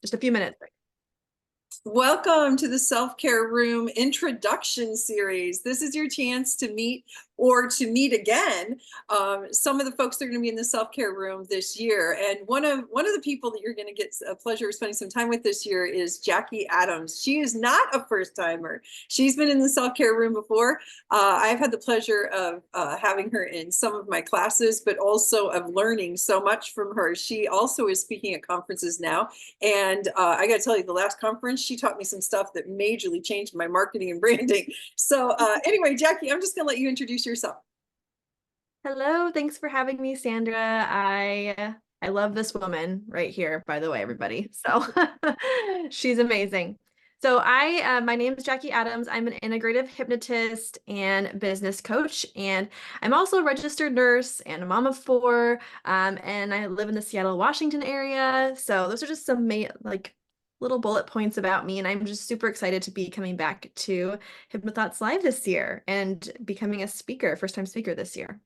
just a few minutes. Welcome to the Self-Care Room Introduction Series. This is your chance to meet or to meet again some of the folks that are going to be in the Self-Care Room this year. And one of the people that you're going to get a pleasure of spending some time with this year is Jackie Adams. She is not a first-timer. She's been in the Self-Care Room before. I've had the pleasure of having her in some of my classes, but also of learning so much from her. She also is speaking at conferences now. And I got to tell you, the last conference, she taught me some stuff that majorly changed my marketing and branding. So anyway, Jackie, I'm just going to let you introduce yourself. Hello, thanks for having me, Sandra. I love this woman right here, by the way, everybody. So she's amazing. So my name is Jackie Adams. I'm an integrative hypnotist and business coach, and I'm also a registered nurse and a mom of four. And I live in the Seattle, Washington area. So those are just some little bullet points about me, and I'm just super excited to be coming back to HypnoThoughts Live this year and becoming a speaker, first-time speaker this year.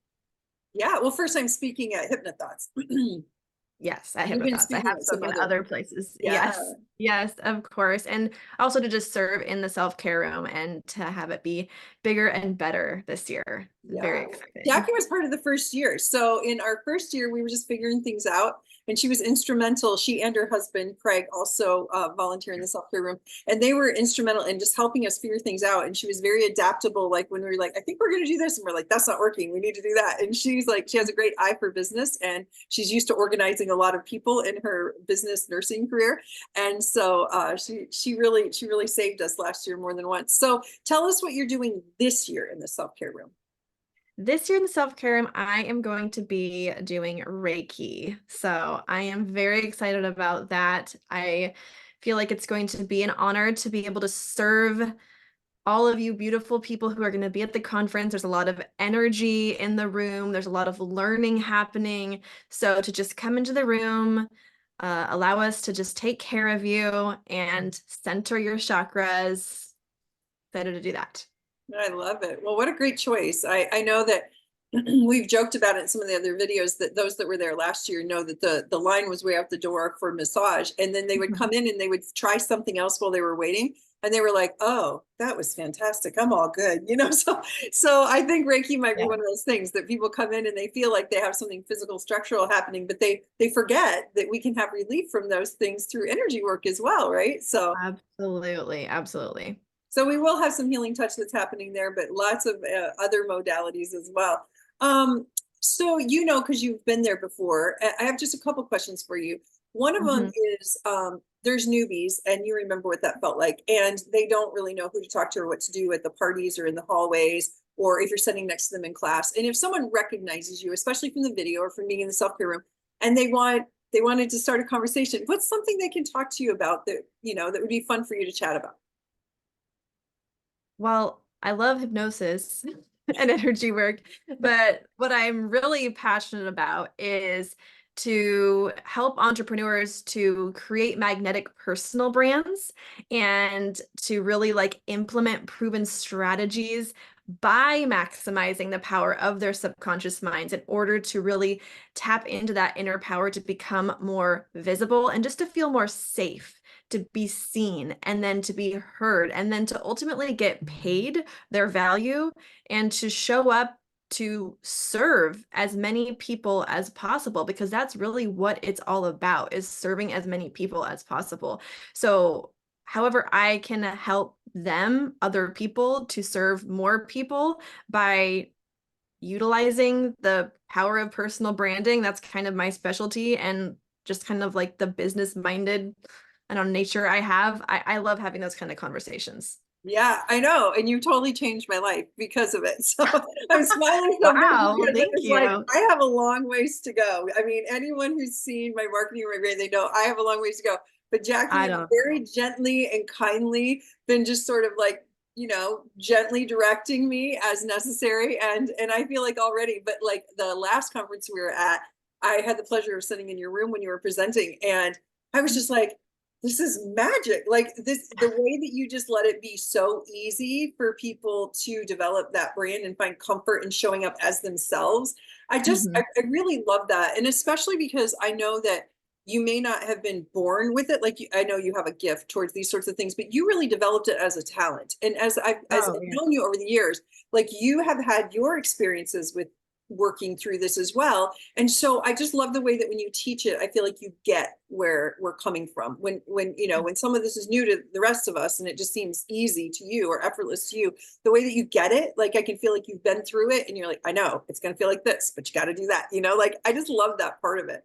Yeah, well, first I'm speaking at HypnoThoughts. Yes, at You've been HypnoThoughts. I speaking have at some some in other. other places. Yeah. Yes, yes, of course. And also to just serve in the self-care room and to have it be bigger and better this year. Very Yeah. exciting. Jackie was part of the first year. So in our first year, we were just figuring things out. And she was instrumental. She and her husband, Craig, also volunteer in the self-care room. And they were instrumental in just helping us figure things out. And she was very adaptable. Like when we were like, I think we're going to do this. And we're like, that's not working. We need to do that. And she's like, she has a great eye for business. And she's used to organizing a lot of people in her business nursing career. And so she really saved us last year more than once. So tell us what you're doing this year in the self-care room. This year in the self-care room, I am going to be doing Reiki. So I am very excited about that. I feel like it's going to be an honor to be able to serve all of you beautiful people who are going to be at the conference. There's a lot of energy in the room. There's a lot of learning happening. So to just come into the room, allow us to just take care of you and center your chakras. Excited to do that. I love it. Well, what a great choice. I know that we've joked about it in some of the other videos that those that were there last year know that the line was way out the door for massage. And then they would come in and they would try something else while they were waiting. And they were like, oh, that was fantastic. I'm all good. So I think Reiki might be Yeah. one of those things that people come in and they feel like they have something physical, structural happening, but they forget that we can have relief from those things through energy work as well, right? So Absolutely. Absolutely. so we will have some healing touch that's happening there, but lots of other modalities as well. So, because you've been there before, I have just a couple questions for you. One of them is there's newbies, and you remember what that felt like, and they don't really know who to talk to or what to do at the parties or in the hallways, or if you're sitting next to them in class. And if someone recognizes you, especially from the video or from being in the self-care room, and they wanted to start a conversation, what's something they can talk to you about that, that would be fun for you to chat about? Well, I love hypnosis and energy work, but what I'm really passionate about is to help entrepreneurs to create magnetic personal brands and to really implement proven strategies by maximizing the power of their subconscious minds in order to really tap into that inner power to become more visible and just to feel more safe, to be seen and then to be heard and then to ultimately get paid their value and to show up to serve as many people as possible, because that's really what it's all about, is serving as many people as possible. So however I can help them, other people, to serve more people by utilizing the power of personal branding, that's kind of my specialty, and just kind of like the business minded, I don't know, nature I have. I love having those kind of conversations. Yeah, I know. And you totally changed my life because of it. So I'm smiling so big Wow, well, because thank it's like you. I have a long ways to go. I mean, anyone who's seen my marketing or my brand, they know I have a long ways to go. But Jackie I has don't. very gently and kindly been just sort of like, gently directing me as necessary. And I feel like already, but like the last conference we were at, I had the pleasure of sitting in your room when you were presenting. And I was just like, this is magic. Like the way that you just let it be so easy for people to develop that brand and find comfort in showing up as themselves. I Mhm. really love that. And especially because I know that you may not have been born with it. Like I know you have a gift towards these sorts of things, but you really developed it as a talent. And as Oh, I've yeah. known you over the years, like you have had your experiences with working through this as well. And so I just love the way that when you teach it, I feel like you get where we're coming from. When you know, when some of this is new to the rest of us and it just seems easy to you or effortless to you, the way that you get it, like I can feel like you've been through it and you're like, I know it's going to feel like this, but you got to do that, you know, like I just love that part of it.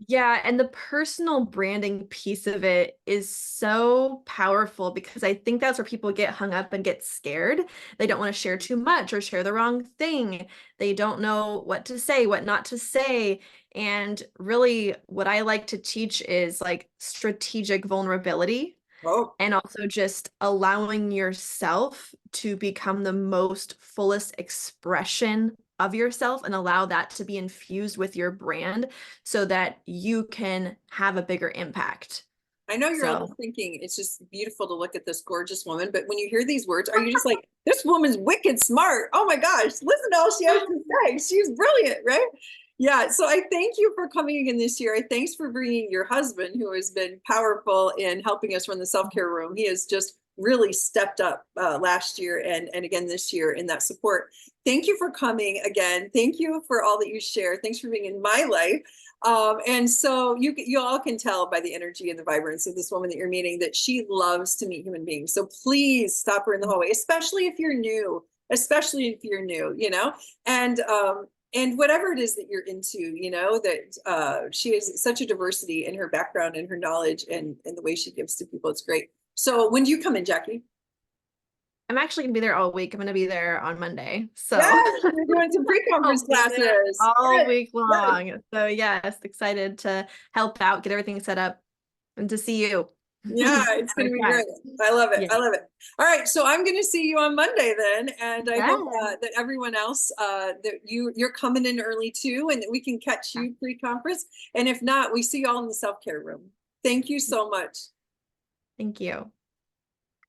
Yeah, and the personal branding piece of it is so powerful because I think that's where people get hung up and get scared. They don't want to share too much or share the wrong thing. They don't know what to say, what not to say. And really, what I like to teach is like strategic vulnerability Oh, and also just allowing yourself to become the most fullest expression of yourself and allow that to be infused with your brand so that you can have a bigger impact. I know you're all So, just thinking it's just beautiful to look at this gorgeous woman, but when you hear these words, are you just like, this woman's wicked smart? Oh my gosh, listen to all she has to say. She's brilliant, right? Yeah. So I thank you for coming again this year. I thanks for bringing your husband, who has been powerful in helping us run the self care room. He has just really stepped up last year and again this year in that support. Thank you for coming again. Thank you for all that you share. Thanks for being in my life. And so you all can tell by the energy and the vibrance of this woman that you're meeting that she loves to meet human beings. So please stop her in the hallway, especially if you're new, you know, and whatever it is that you're into, you know, that she has such a diversity in her background and her knowledge and the way she gives to people. It's great. So when do you come in, Jackie? I'm actually gonna be there all week. I'm gonna be there on Monday. So Yes, we're doing some I'll pre-conference be there classes. all Yes, week yes. long. So yes, excited to help out, get everything set up, and to see you. Yeah, it's Have going a to be time. great. I love it. Yeah. I love it. All right, so I'm going to see you on Monday then, and I hope Yeah. that everyone else that you're coming in early too, and that we can catch you pre-conference. And if not, we see you all in the self-care room. Thank you so much. Thank you.